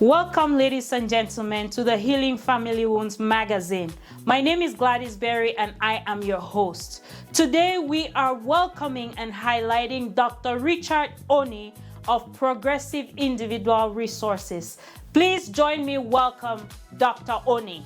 Welcome, ladies and gentlemen, to the Healing Family Wounds magazine. My name is Gladys Beri and I am your host. Today we are welcoming and highlighting Dr. Richard Oni of Progressive Individual Resources. Please join me welcome Dr. Oni.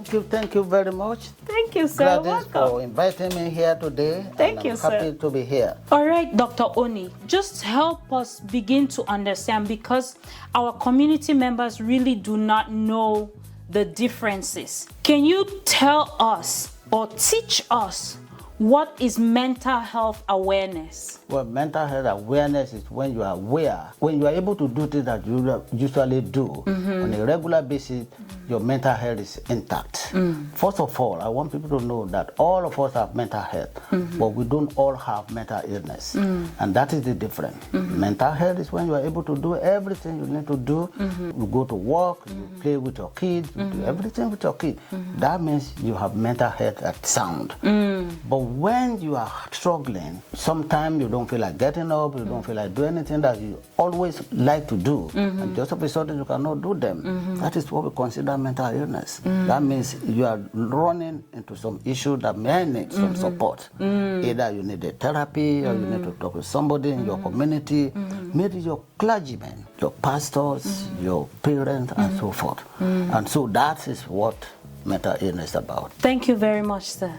Thank you very much. Thank you, sir. Gladys, for inviting me here today. Thank you, I'm sir. happy to be here. All right, Dr. Oni, just help us begin to understand, because our community members really do not know the differences. Can you tell us or teach us what is mental health awareness? Well, mental health awareness is when you are aware, when you are able to do things that you usually do on a regular basis, your mental health is intact. First of all, I want people to know that all of us have mental health, but we don't all have mental illness. And that is the difference. Mental health is when you are able to do everything you need to do. You go to work, you play with your kids, you do everything with your kids. That means you have mental health that's sound. But when you are struggling, sometimes you don't feel like getting up, you don't feel like doing anything that you always like to do, and just of a sudden you cannot do them. That is what we consider mental illness. That means you are running into some issue that may need some support. Either you need a therapy or you need to talk with somebody in your community, maybe your clergymen, your pastors, your parents, and so forth. And so that is what mental illness is about. Thank you very much, sir.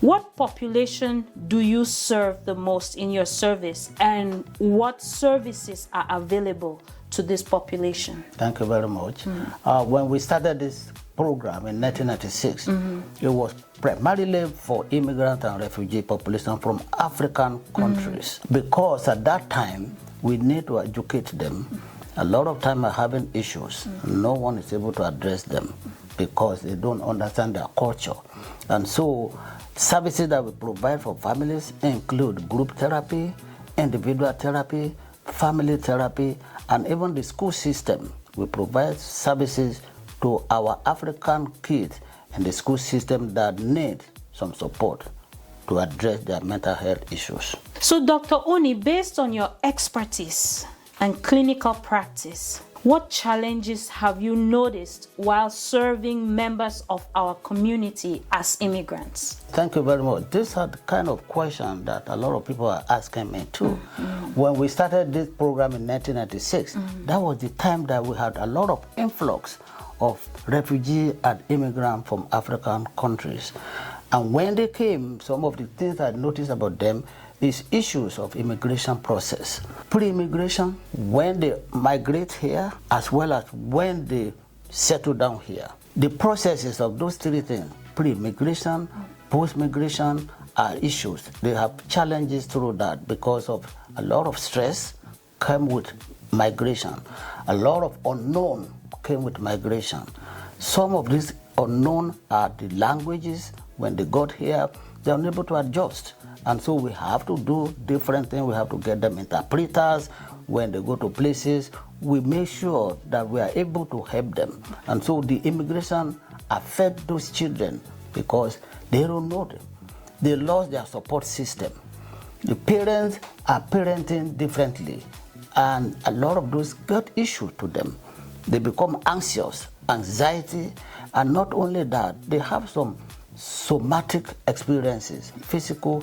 What population do you serve the most in your service, and what services are available to this population? Thank you very much. When we started this program in 1996, it was primarily for immigrant and refugee population from African countries, because at that time we need to educate them. A lot of time are having issues. No one is able to address them because they don't understand their culture. And so services that we provide for families include group therapy, individual therapy, family therapy, and even the school system. We provide services to our African kids in the school system that need some support to address their mental health issues. So, Dr. Oni, based on your expertise and clinical practice, what challenges have you noticed while serving members of our community as immigrants? Thank you very much. These are the kind of questions that a lot of people are asking me too. When we started this program in 1996, that was the time that we had a lot of influx of refugees and immigrants from African countries. And when they came, some of the things I noticed about them is issues of immigration process. Pre-immigration, when they migrate here, as well as when they settle down here. The processes of those three things, pre-immigration, post-migration, are issues. They have challenges through that because of a lot of stress came with migration. A lot of unknown came with migration. Some of these unknown are the languages. When they got here, they're unable to adjust. And so we have to do different things. We have to get them interpreters. When they go to places, we make sure that we are able to help them. And so the immigration affect those children because they don't know them. They lost their support system. The parents are parenting differently, and a lot of those got issues to them. They become anxious, anxiety, and not only that, they have some somatic experiences, physical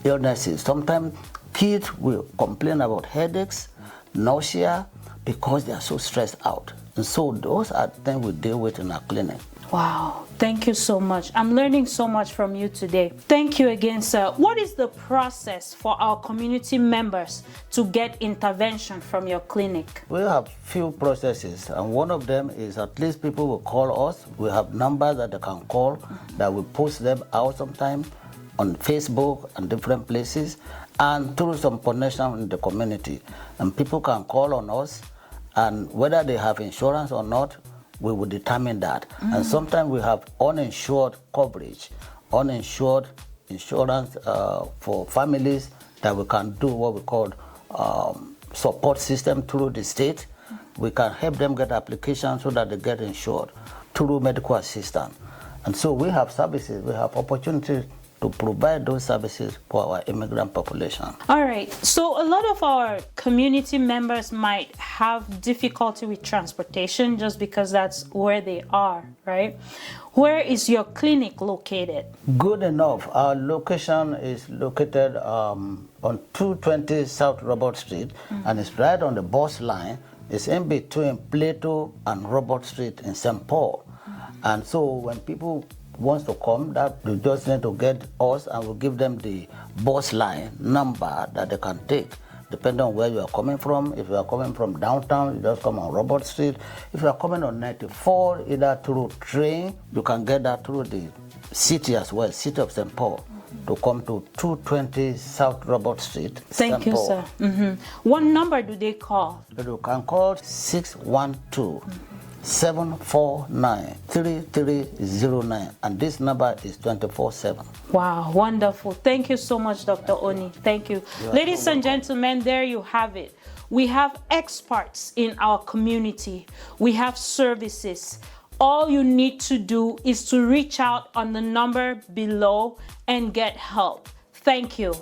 illnesses. Sometimes kids will complain about headaches, nausea, because they are so stressed out. And so those are things we deal with in our clinic. Wow, thank you so much. I'm learning so much from you today. Thank you again, sir. What is the process for our community members to get intervention from your clinic? We have few processes, and one of them is at least people will call us. We have numbers that they can call, that we post them out sometime on Facebook and different places, and through some connection in the community. And people can call on us, and whether they have insurance or not, we will determine that. And sometimes we have uninsured coverage, uninsured insurance for families that we can do what we call support system through the state. We can help them get applications so that they get insured through medical assistance. And so we have services, we have opportunities to provide those services for our immigrant population. All right. So a lot of our community members might have difficulty with transportation just because that's where they are, right? Where is your clinic located? Good enough. Our location is located on 220 South Robert Street, and it's right on the bus line. It's in between Plato and Robert Street in St. Paul. And so when people wants to come, that you just need to get us, and we'll give them the bus line number that they can take, depending on where you are coming from. If you are coming from downtown, you just come on Robert Street. If you are coming on 94, either through train, you can get that through the city as well, city of St. Paul, to come to 220 South Robert Street, Thank you, sir. What number do they call? You can call 612 749-3309, and this number is 24/7. Wow, wonderful. Thank you so much, Dr. Oni. Thank you. Ladies and gentlemen, there you have it. We have experts in our community. We have services. All you need to do is to reach out on the number below and get help. Thank you.